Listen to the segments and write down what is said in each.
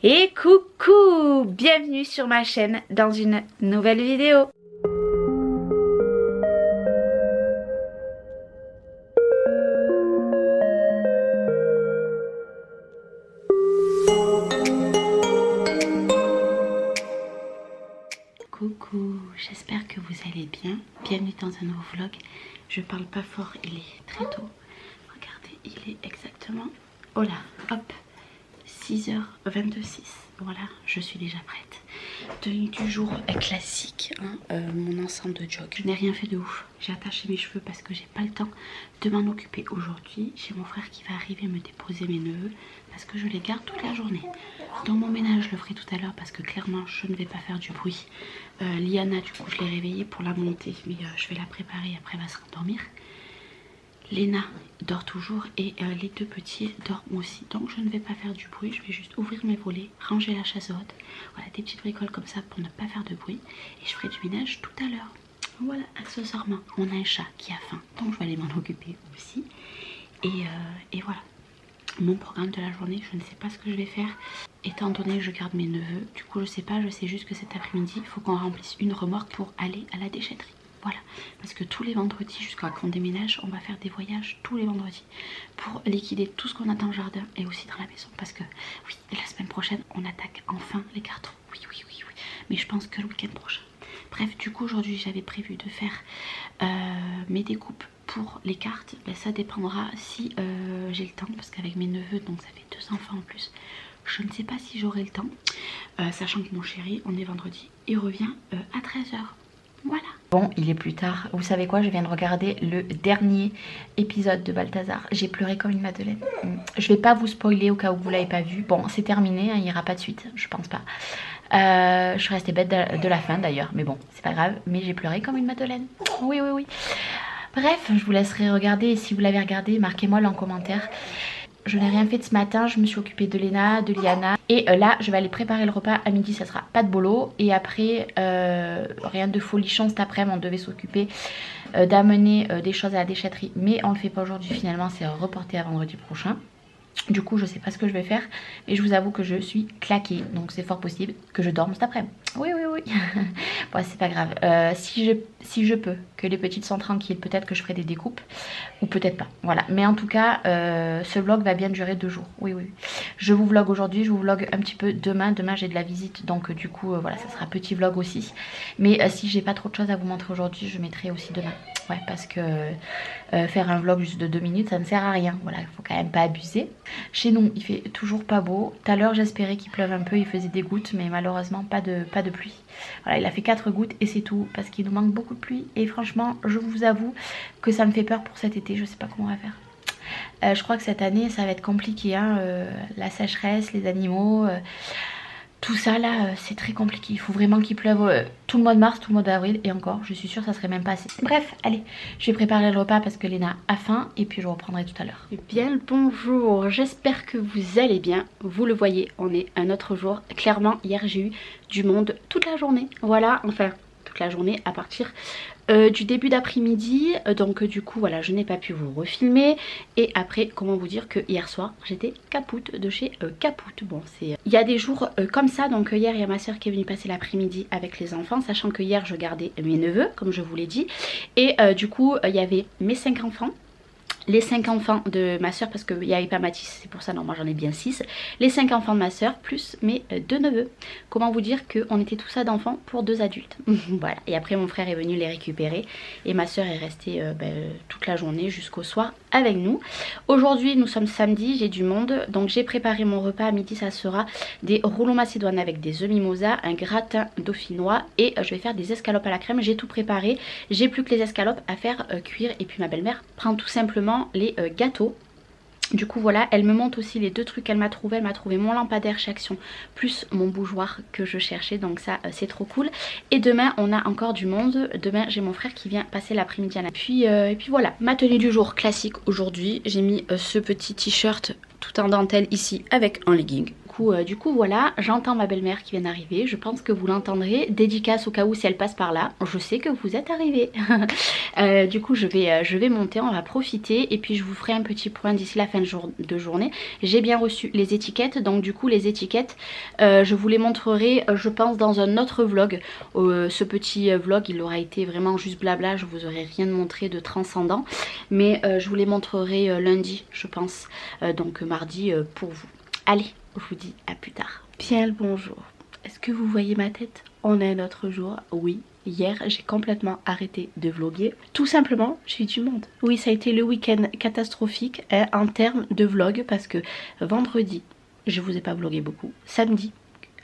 Et coucou, bienvenue sur ma chaîne dans une nouvelle vidéo. Coucou, j'espère que vous allez bien. Bienvenue dans un nouveau vlog. Je parle pas fort, il est très tôt. Regardez, il est exactement, oh là, hop, 6h26. Voilà, je suis déjà prête. Tenue du jour classique, hein, mon ensemble de jog. Je n'ai rien fait de ouf. J'ai attaché mes cheveux parce que j'ai pas le temps de m'en occuper aujourd'hui. J'ai mon frère qui va arriver me déposer mes neveux parce que je les garde toute la journée. Dans mon ménage, je le ferai tout à l'heure parce que clairement, je ne vais pas faire du bruit. Liana, du coup, je l'ai réveillée pour la monter, mais je vais la préparer. Après, elle va se rendormir. Léna dort toujours et les deux petits dorment aussi. Donc je ne vais pas faire du bruit, je vais juste ouvrir mes volets, ranger la chaise haute. Voilà, des petites bricoles comme ça pour ne pas faire de bruit. Et je ferai du ménage tout à l'heure. Voilà, accessoirement, on a un chat qui a faim, donc je vais aller m'en occuper aussi. Et voilà, mon programme de la journée, je ne sais pas ce que je vais faire. Étant donné que je garde mes neveux, du coup je sais pas, je sais juste que cet après-midi, il faut qu'on remplisse une remorque pour aller à la déchetterie. Voilà, parce que tous les vendredis jusqu'à qu'on déménage, on va faire des voyages tous les vendredis pour liquider tout ce qu'on a dans le jardin et aussi dans la maison. Parce que oui, la semaine prochaine, on attaque enfin les cartons. Oui, mais je pense que le week-end prochain. Bref, du coup aujourd'hui j'avais prévu de faire mes découpes pour les cartes. Ben, ça dépendra si j'ai le temps, parce qu'avec mes neveux, donc ça fait 2 enfants en plus, je ne sais pas si j'aurai le temps. Sachant que mon chéri, on est vendredi, il revient à 13h. Voilà. Bon, il est plus tard. Vous savez quoi, je viens de regarder le dernier épisode de Balthazar. J'ai pleuré comme une madeleine. Je vais pas vous spoiler au cas où vous l'avez pas vu. Bon, c'est terminé, hein, il n'y aura pas de suite, je pense pas. Je suis restée bête de la fin d'ailleurs, mais bon, c'est pas grave. Mais j'ai pleuré comme une madeleine. Oui. Bref, je vous laisserai regarder. Et si vous l'avez regardé, marquez-moi en commentaire. Je n'ai rien fait de ce matin, je me suis occupée de Léna, de Liana. Et là, je vais aller préparer le repas. À midi, ça sera pas de bolo. Et après, rien de folichon cet après-midi. On devait s'occuper d'amener des choses à la déchetterie. Mais on le fait pas aujourd'hui finalement, c'est reporté à vendredi prochain. Du coup, je sais pas ce que je vais faire. Et je vous avoue que je suis claquée. Donc c'est fort possible que je dorme cet après-midi. Oui. Bon, c'est pas grave. Si je peux, que les petites sont tranquilles, peut-être que je ferai des découpes. Ou peut-être pas. Voilà. Mais en tout cas, ce vlog va bien durer 2 jours. Oui. Je vous vlog aujourd'hui, je vous vlog un petit peu demain. Demain, j'ai de la visite. Donc du coup, voilà, ça sera petit vlog aussi. Mais si j'ai pas trop de choses à vous montrer aujourd'hui, je mettrai aussi demain. Ouais, parce que faire un vlog juste de 2 minutes, ça ne sert à rien. Voilà, il faut quand même pas abuser. Chez nous, il fait toujours pas beau. Tout à l'heure, j'espérais qu'il pleuve un peu. Il faisait des gouttes, mais malheureusement, pas de pluie. Voilà, il a fait 4 gouttes et c'est tout. Parce qu'il nous manque beaucoup de pluie. Et franchement, je vous avoue que ça me fait peur pour cet été. Je sais pas comment on va faire. Je crois que cette année, ça va être compliqué. Hein, la sécheresse, les animaux... tout ça là, c'est très compliqué. Il faut vraiment qu'il pleuve tout le mois de mars, tout le mois d'avril. Et encore, je suis sûre que ça serait même pas assez. Bref, allez, je vais préparer le repas parce que Léna a faim. Et puis je reprendrai tout à l'heure. Bien le bonjour, j'espère que vous allez bien. Vous le voyez, on est un autre jour. Clairement, hier j'ai eu du monde toute la journée. Voilà, enfin, toute la journée à partir... du début d'après-midi, donc du coup voilà, je n'ai pas pu vous refilmer. Et après, comment vous dire que hier soir j'étais capoute de chez Capoute. Bon, c'est il y a des jours comme ça. Donc hier il y a ma soeur qui est venue passer l'après-midi avec les enfants, sachant que hier je gardais mes neveux comme je vous l'ai dit. Et du coup il y avait mes 5 enfants, les 5 enfants de ma soeur, parce qu'il n'y avait pas Mathis, c'est pour ça, non, moi j'en ai bien 6. Les 5 enfants de ma soeur, plus mes 2 neveux. Comment vous dire qu'on était tout ça d'enfants pour 2 adultes. Voilà, et après mon frère est venu les récupérer. Et ma soeur est restée toute la journée jusqu'au soir avec nous. Aujourd'hui, nous sommes samedi, j'ai du monde. Donc j'ai préparé mon repas à midi, ça sera des rouleaux macédoines avec des œufs mimosa, un gratin dauphinois. Et je vais faire des escalopes à la crème, j'ai tout préparé. J'ai plus que les escalopes à faire cuire. Et puis ma belle-mère prend tout simplement les gâteaux. Du coup voilà, elle me montre aussi les 2 trucs qu'elle m'a trouvé. Elle m'a trouvé mon lampadaire chez Action plus mon bougeoir que je cherchais, donc ça c'est trop cool. Et demain on a encore du monde. Demain j'ai mon frère qui vient passer l'après-midi à la... et puis voilà, ma tenue du jour classique aujourd'hui. J'ai mis ce petit t-shirt tout en dentelle ici avec un legging. coup voilà, j'entends ma belle-mère qui vient d'arriver. Je pense que vous l'entendrez. Dédicace au cas où si elle passe par là. Je sais que vous êtes arrivés. Du coup je vais monter, on va profiter et puis je vous ferai un petit point d'ici la fin de journée. J'ai bien reçu les étiquettes, donc du coup les étiquettes je vous les montrerai je pense dans un autre vlog. Ce petit vlog il aura été vraiment juste blabla, je vous aurai rien montré de transcendant, mais je vous les montrerai lundi je pense, donc mardi pour vous. Allez, je vous dis à plus tard. Bien le bonjour. Est-ce que vous voyez ma tête? On est un autre jour, oui. Hier, j'ai complètement arrêté de vlogger. Tout simplement, j'ai eu du monde. Oui, ça a été le week-end catastrophique en termes de vlog parce que vendredi, je vous ai pas vlogué beaucoup. Samedi,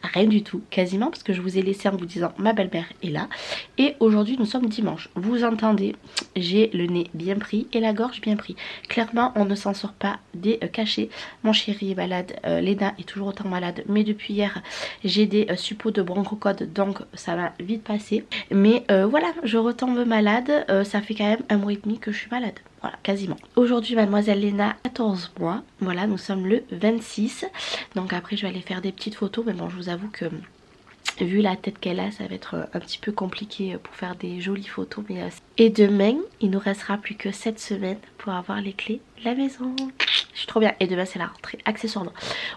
rien du tout, quasiment, parce que je vous ai laissé en vous disant ma belle-mère est là. Et aujourd'hui, nous sommes dimanche. Vous entendez, j'ai le nez bien pris et la gorge bien pris. Clairement, on ne s'en sort pas des cachets. Mon chéri est malade, Léna est toujours autant malade, mais depuis hier, j'ai des suppos de bronchocode, donc ça va vite passer. Mais voilà, je retombe malade, ça fait quand même 1 mois et demi que je suis malade. Voilà, quasiment. Aujourd'hui, mademoiselle Léna a 14 mois. Voilà, nous sommes le 26. Donc après, je vais aller faire des petites photos. Mais bon, je vous avoue que vu la tête qu'elle a, ça va être un petit peu compliqué pour faire des jolies photos. Mais et demain, il nous restera plus que 7 semaines pour avoir les clés de la maison. Je suis trop bien. Et demain, c'est la rentrée, accessoirement.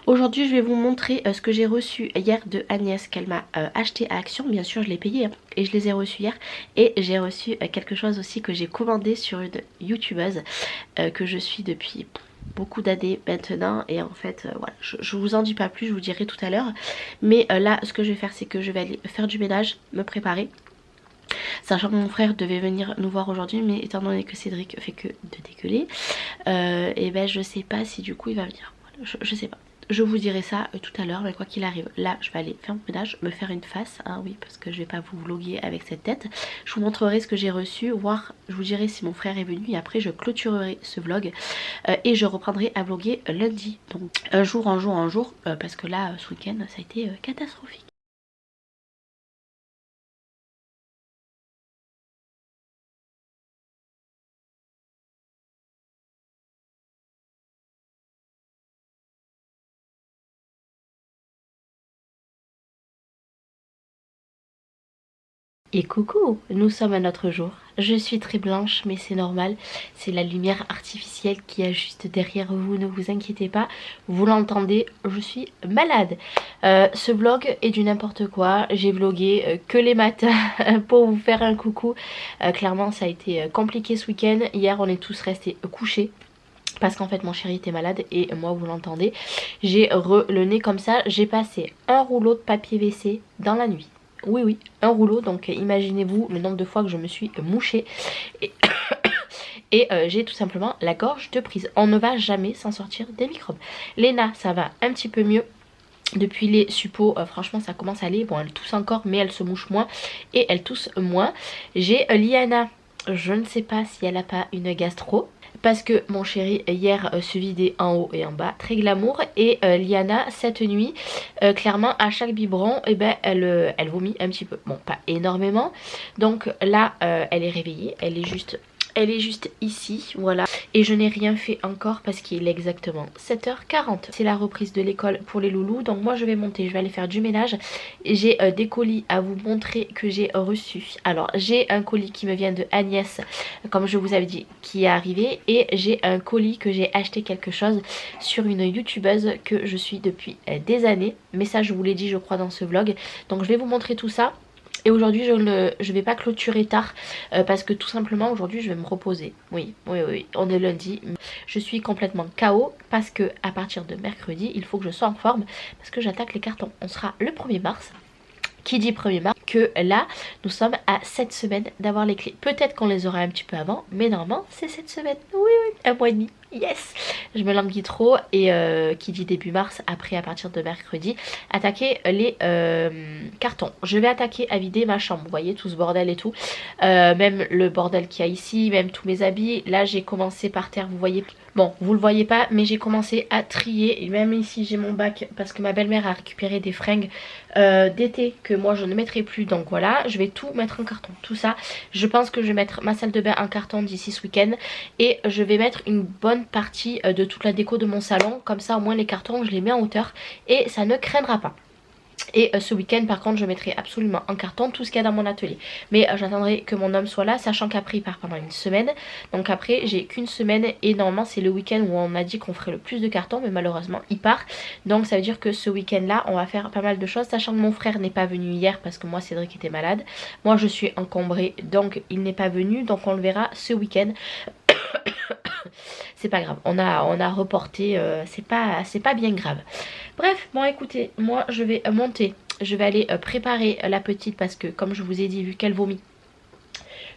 Aujourd'hui, je vais vous montrer ce que j'ai reçu hier de Agnès, qu'elle m'a acheté à Action. Bien sûr, je l'ai payé hein, et je les ai reçus hier. Et j'ai reçu quelque chose aussi que j'ai commandé sur une youtubeuse que je suis depuis beaucoup d'années maintenant. Et en fait, voilà, je vous en dis pas plus, je vous dirai tout à l'heure. Mais là, ce que je vais faire, c'est que je vais aller faire du ménage, me préparer. Sachant que mon frère devait venir nous voir aujourd'hui, mais étant donné que Cédric fait que de dégueuler, et ben je sais pas si du coup il va venir. Voilà, je sais pas. Je vous dirai ça tout à l'heure, mais quoi qu'il arrive, là je vais aller faire mon ménage, me faire une face, hein, oui, parce que je vais pas vous vloguer avec cette tête. Je vous montrerai ce que j'ai reçu, voire je vous dirai si mon frère est venu, et après je clôturerai ce vlog et je reprendrai à vloguer lundi. Donc un jour, parce que là ce week-end ça a été catastrophique. Et coucou, nous sommes à notre jour. Je suis très blanche mais c'est normal, c'est la lumière artificielle qui est juste derrière vous, ne vous inquiétez pas, vous l'entendez, je suis malade. Ce vlog est du n'importe quoi, j'ai vlogué que les matins pour vous faire un coucou. Clairement ça a été compliqué ce week-end, hier on est tous restés couchés. Parce qu'en fait mon chéri était malade et moi vous l'entendez, j'ai le nez comme ça, j'ai passé un rouleau de papier WC dans la nuit. Oui oui, un rouleau, donc imaginez-vous le nombre de fois que je me suis mouchée et, et j'ai tout simplement la gorge de prise. On ne va jamais s'en sortir des microbes. Léna ça va un petit peu mieux. Depuis les suppos, franchement ça commence à aller. Bon elle tousse encore mais elle se mouche moins et elle tousse moins. J'ai Liana, je ne sais pas si elle a pas une gastro. Parce que mon chéri hier se vidait en haut et en bas, très glamour. Et Liana cette nuit, clairement à chaque biberon, eh ben, elle vomit un petit peu. Bon pas énormément. Donc là elle est réveillée, elle est juste ici, voilà. Et je n'ai rien fait encore parce qu'il est exactement 7h40. C'est la reprise de l'école pour les loulous. Donc moi je vais monter, je vais aller faire du ménage. J'ai des colis à vous montrer que j'ai reçus. Alors j'ai un colis qui me vient de Agnès, comme je vous avais dit, qui est arrivé. Et j'ai un colis que j'ai acheté quelque chose sur une youtubeuse que je suis depuis des années. Mais ça je vous l'ai dit je crois dans ce vlog. Donc je vais vous montrer tout ça. Et aujourd'hui je ne vais pas clôturer tard parce que tout simplement aujourd'hui je vais me reposer. Oui, on est lundi. Je suis complètement KO parce que à partir de mercredi il faut que je sois en forme parce que j'attaque les cartons. On sera le 1er mars. Qui dit 1er mars que là nous sommes à 7 semaines d'avoir les clés. Peut-être qu'on les aura un petit peu avant, mais normalement c'est 7 semaines. Oui, 1 mois et demi. Yes, je me languis trop. Et qui dit début mars, après à partir de mercredi, attaquer les cartons. Je vais attaquer à vider ma chambre. Vous voyez tout ce bordel et tout. Même le bordel qu'il y a ici, même tous mes habits. Là j'ai commencé par terre, vous voyez. Bon, vous le voyez pas, mais j'ai commencé à trier. Et même ici j'ai mon bac parce que ma belle-mère a récupéré des fringues d'été que moi je ne mettrai plus. Donc voilà, je vais tout mettre en carton. Tout ça, je pense que je vais mettre ma salle de bain en carton d'ici ce week-end. Et je vais mettre une bonne grande partie de toute la déco de mon salon. Comme ça au moins les cartons je les mets en hauteur et ça ne craindra pas. Et ce week-end par contre je mettrai absolument en carton tout ce qu'il y a dans mon atelier. Mais j'attendrai que mon homme soit là, sachant qu'après il part pendant une semaine. Donc après j'ai qu'une semaine et normalement c'est le week-end où on a dit qu'on ferait le plus de cartons. Mais malheureusement il part. Donc ça veut dire que ce week-end là on va faire pas mal de choses. Sachant que mon frère n'est pas venu hier parce que moi Cédric était malade. Moi je suis encombrée donc il n'est pas venu. Donc on le verra ce week-end. C'est pas grave, on a reporté, c'est pas bien grave. Bref, bon écoutez, moi je vais monter, je vais aller préparer la petite parce que comme je vous ai dit, vu qu'elle vomit,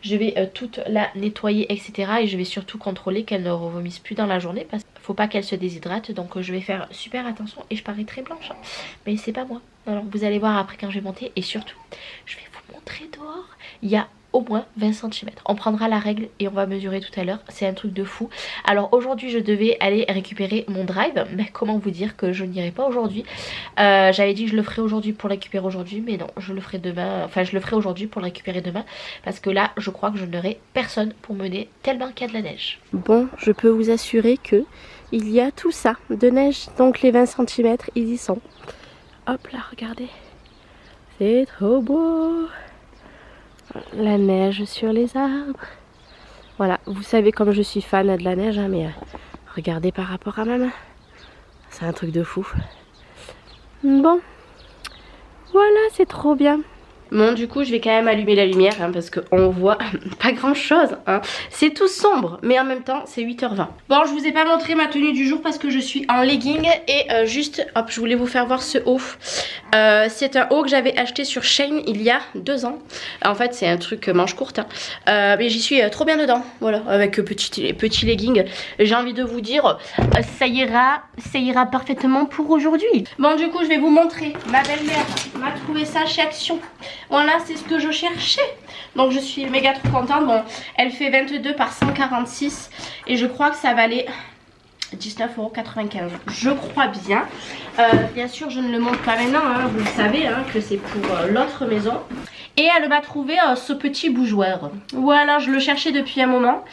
je vais toute la nettoyer etc. Et je vais surtout contrôler qu'elle ne revomisse plus dans la journée parce qu'il faut pas qu'elle se déshydrate. Donc je vais faire super attention et je parais très blanche, hein. Mais c'est pas moi. Alors vous allez voir après quand je vais monter et surtout, je vais vous montrer dehors, il y a au moins 20 cm. On prendra la règle et on va mesurer tout à l'heure. C'est un truc de fou. Alors aujourd'hui je devais aller récupérer mon drive. Mais comment vous dire que je n'irai pas aujourd'hui. J'avais dit que je le ferai aujourd'hui pour le récupérer aujourd'hui. Mais non, je le ferai demain. Enfin je le ferai aujourd'hui pour le récupérer demain. Parce que là je crois que je n'aurai personne pour mener tellement qu'il y a de la neige. Bon, je peux vous assurer que il y a tout ça de neige. Donc les 20 cm ils y sont. Hop là, regardez. C'est trop beau. La neige sur les arbres. Voilà, vous savez comme je suis fan de la neige, hein, mais regardez par rapport à ma main. C'est un truc de fou. Bon, voilà, c'est trop bien. Bon, du coup, je vais quand même allumer la lumière hein, parce qu'on voit pas grand chose. Hein. C'est tout sombre, mais en même temps, c'est 8h20. Bon, je vous ai pas montré ma tenue du jour parce que je suis en legging et juste, hop, je voulais vous faire voir ce haut. C'est un haut que j'avais acheté sur Shein il y a 2 ans. En fait, c'est un truc manche courte, hein. Mais j'y suis trop bien dedans. Voilà, avec petit legging. J'ai envie de vous dire, ça ira parfaitement pour aujourd'hui. Bon, du coup, je vais vous montrer. Ma belle-mère m'a trouvé ça chez Action. Voilà, c'est ce que je cherchais. Donc je suis méga trop contente. Bon, elle fait 22 par 146 et je crois que ça valait 19,95 €. Je crois bien. Bien sûr, je ne le montre pas maintenant. Hein, vous le savez hein, que c'est pour l'autre maison. Et elle m'a trouvé ce petit bougeoir. Voilà, je le cherchais depuis un moment.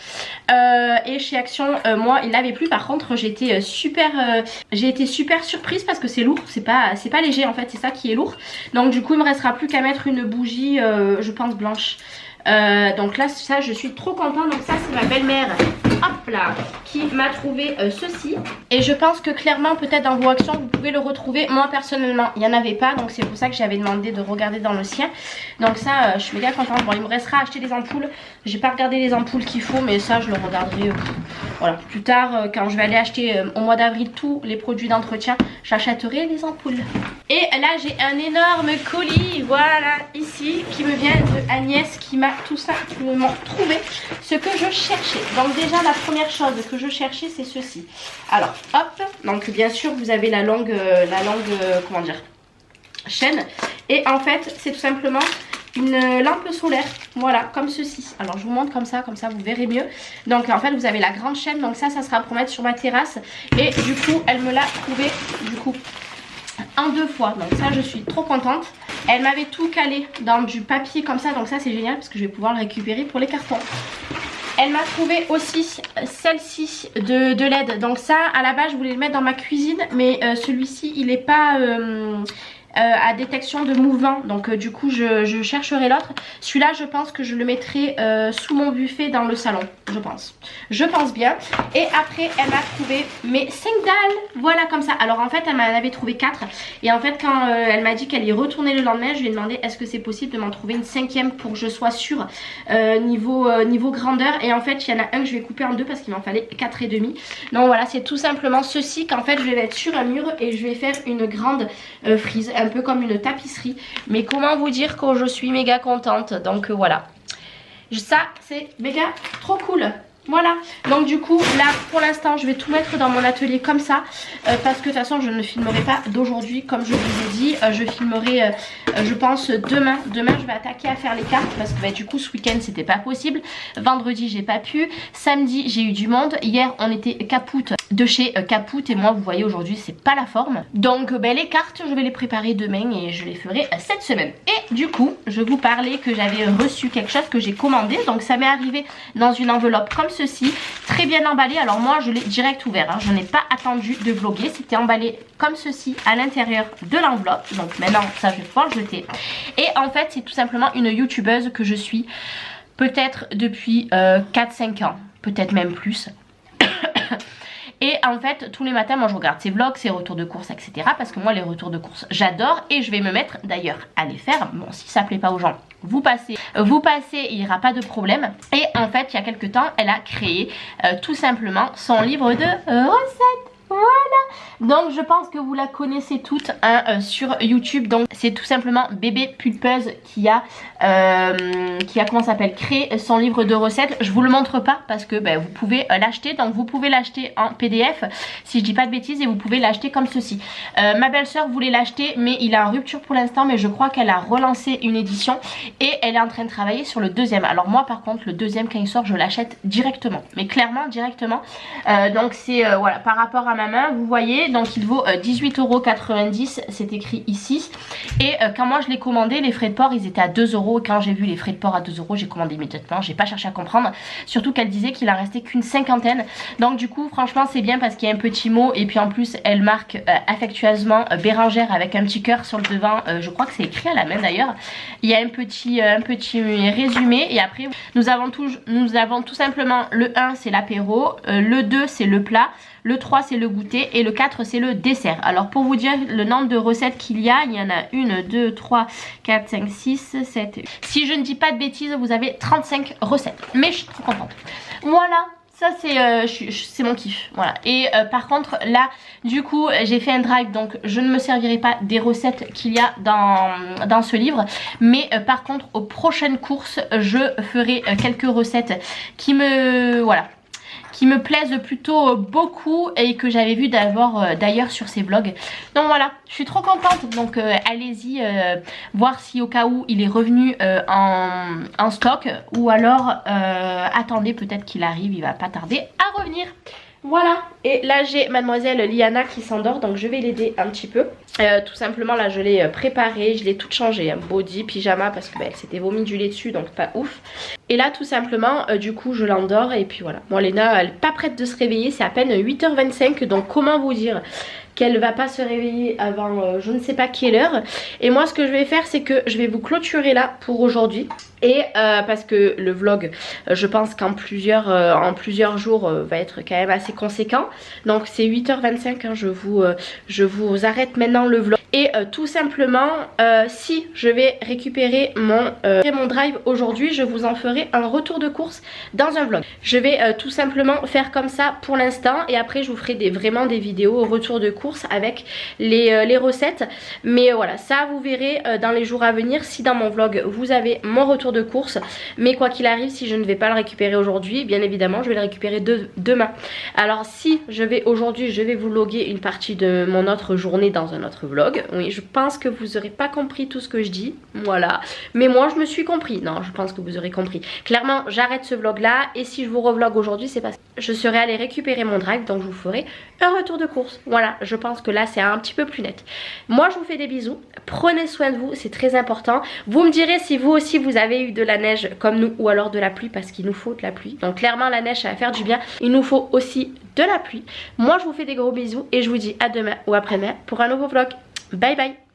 Et chez Action, moi, il l'avait plus. Par contre, j'ai été super surprise parce que c'est lourd. C'est pas léger en fait, c'est ça qui est lourd. Donc du coup, il me restera plus qu'à mettre une bougie, je pense blanche. Donc là, ça, je suis trop contente. Donc ça, c'est ma belle-mère. Hop là, qui m'a trouvé ceci. Et je pense que clairement, peut-être dans vos actions, vous pouvez le retrouver. Moi, personnellement, il n'y en avait pas. Donc c'est pour ça que j'avais demandé de regarder dans le sien. Donc ça, je suis méga contente. Bon, il me restera à acheter des ampoules. J'ai pas regardé les ampoules qu'il faut. Mais ça, je le regarderai voilà, plus tard. Quand je vais aller acheter au mois d'avril tous les produits d'entretien, j'achèterai les ampoules. Et là, j'ai un énorme colis. Voilà, ici, qui me vient de Agnès, qui m'a tout simplement trouvé ce que je cherchais. Donc déjà, la première chose que je cherchais, c'est ceci. Alors, hop, donc bien sûr, vous avez la longue comment dire, chaîne. Et en fait, c'est tout simplement une lampe solaire, voilà, comme ceci. Alors, je vous montre comme ça vous verrez mieux. Donc, en fait, vous avez la grande chaîne. Donc ça sera pour mettre sur ma terrasse. Et du coup, elle me l'a trouvé, du coup, en 2 fois. Donc ça, je suis trop contente. Elle m'avait tout calé dans du papier comme ça. Donc ça, c'est génial parce que je vais pouvoir le récupérer pour les cartons. Elle m'a trouvé aussi celle-ci de LED. Donc ça, à la base, je voulais le mettre dans ma cuisine. Mais celui-ci, il n'est pas à détection de mouvement. Donc du coup, je chercherai l'autre. Celui-là, je pense que je le mettrai sous mon buffet dans le salon. Je pense bien. Et après, elle m'a trouvé mes 5 dalles. Voilà, comme ça. Alors en fait, elle m'en avait trouvé 4. Et en fait, quand elle m'a dit qu'elle y retournait le lendemain, je lui ai demandé est-ce que c'est possible de m'en trouver une 5e pour que je sois sûre niveau grandeur. Et en fait, il y en a un que je vais couper en 2 parce qu'il m'en fallait 4,5. Donc voilà, c'est tout simplement ceci qu'en fait, je vais mettre sur un mur et je vais faire une grande frise, un peu comme une tapisserie. Mais comment vous dire que je suis méga contente. Donc voilà, ça c'est méga trop cool. Voilà, donc du coup là pour l'instant je vais tout mettre dans mon atelier comme ça parce que de toute façon je ne filmerai pas d'aujourd'hui comme je vous ai dit. Je filmerai je pense demain je vais attaquer à faire les cartes parce que bah, du coup ce week-end c'était pas possible. Vendredi j'ai pas pu, samedi j'ai eu du monde, hier on était Capoute de chez Capoute et moi vous voyez aujourd'hui c'est pas la forme. Donc bah, les cartes je vais les préparer demain et je les ferai cette semaine. Et du coup je vous parlais que j'avais reçu quelque chose que j'ai commandé, donc ça m'est arrivé dans une enveloppe comme ceci, très très bien emballé. Alors moi je l'ai direct ouvert, hein. Je n'ai pas attendu de vlogger. C'était emballé comme ceci à l'intérieur de l'enveloppe. Donc maintenant ça je vais pouvoir le jeter. Et en fait c'est tout simplement une youtubeuse que je suis peut-être depuis 4-5 ans, peut-être même plus. Et en fait tous les matins moi je regarde ses vlogs, ses retours de course, etc. Parce que moi les retours de course j'adore. Et je vais me mettre d'ailleurs à les faire. Bon, si ça plaît pas aux gens, vous passez, il n'y aura pas de problème. Et en fait il y a quelques temps elle a créé tout simplement son livre de recettes. Voilà, donc je pense que vous la connaissez toutes hein, sur YouTube. Donc c'est tout simplement Bébé Pulpeuse qui a comment ça s'appelle, créé son livre de recettes. Je vous le montre pas parce que vous pouvez l'acheter. Donc vous pouvez l'acheter en PDF si je dis pas de bêtises, et vous pouvez l'acheter comme ceci. Ma belle-sœur voulait l'acheter mais il est en rupture pour l'instant, mais je crois qu'elle a relancé une édition et elle est en train de travailler sur le deuxième. Alors moi par contre le deuxième quand il sort je l'achète directement, mais clairement directement. Donc c'est voilà, par rapport à ma main vous voyez, donc il vaut 18,90 €, c'est écrit ici. Et quand moi je l'ai commandé, les frais de port ils étaient à 2 €. Et quand j'ai vu les frais de port à 2 €, j'ai commandé immédiatement, j'ai pas cherché à comprendre. Surtout qu'elle disait qu'il en restait qu'une cinquantaine. Donc du coup franchement c'est bien parce qu'il y a un petit mot. Et puis en plus elle marque affectueusement Bérangère avec un petit cœur sur le devant. Je crois que c'est écrit à la main d'ailleurs. Il y a un petit résumé. Et après nous avons tout simplement le 1 c'est l'apéro, le 2 c'est le plat, le 3 c'est le goûter et le 4 c'est le dessert. Alors pour vous dire le nombre de recettes qu'il y en a 1, 2, 3, 4, 5, 6, 7. Si je ne dis pas de bêtises, vous avez 35 recettes. Mais je suis trop contente. Voilà. Ça c'est mon kiff, voilà. Et par contre là du coup j'ai fait un drive, donc je ne me servirai pas des recettes qu'il y a dans ce livre. Mais par contre aux prochaines courses je ferai quelques recettes qui me plaisent plutôt beaucoup et que j'avais vu d'ailleurs sur ses vlogs. Donc voilà, je suis trop contente. Donc allez-y voir si au cas où il est revenu en stock, ou alors attendez, peut-être qu'il arrive, il va pas tarder à revenir. Voilà, et là j'ai mademoiselle Liana qui s'endort, donc je vais l'aider un petit peu. Tout simplement là je l'ai préparée, je l'ai toute changée, hein, body, pyjama, parce que elle s'était vomi du lait dessus, donc pas ouf. Et là tout simplement du coup je l'endors et puis voilà. Bon Léna elle est pas prête de se réveiller, c'est à peine 8h25, donc comment vous dire qu'elle va pas se réveiller avant je ne sais pas quelle heure. Et moi ce que je vais faire c'est que je vais vous clôturer là pour aujourd'hui. Et parce que le vlog je pense qu'en plusieurs jours va être quand même assez conséquent. Donc c'est 8h25 hein, je vous arrête maintenant le vlog. Et tout simplement si je vais récupérer mon drive aujourd'hui, je vous en ferai un retour de course dans un vlog. Je vais tout simplement faire comme ça pour l'instant, et après je vous ferai vraiment des vidéos au retour de course avec les recettes. Mais voilà, ça vous verrez dans les jours à venir si dans mon vlog vous avez mon retour de course. Mais quoi qu'il arrive, si je ne vais pas le récupérer aujourd'hui, bien évidemment je vais le récupérer demain. Alors si je vais aujourd'hui, je vais vous vlogger une partie de mon autre journée dans un autre vlog. Oui, je pense que vous n'aurez pas compris tout ce que je dis, voilà. Mais moi je me suis compris, non je pense que vous aurez compris. Clairement j'arrête ce vlog là, et si je vous revlog aujourd'hui c'est parce que je serai allée récupérer mon drive, donc je vous ferai un retour de course. Voilà, je pense que là c'est un petit peu plus net. Moi je vous fais des bisous, prenez soin de vous, c'est très important. Vous me direz si vous aussi vous avez eu de la neige comme nous, ou alors de la pluie, parce qu'il nous faut de la pluie. Donc clairement la neige ça va faire du bien, il nous faut aussi de la pluie. Moi je vous fais des gros bisous et je vous dis à demain ou après-demain pour un nouveau vlog. Bye bye.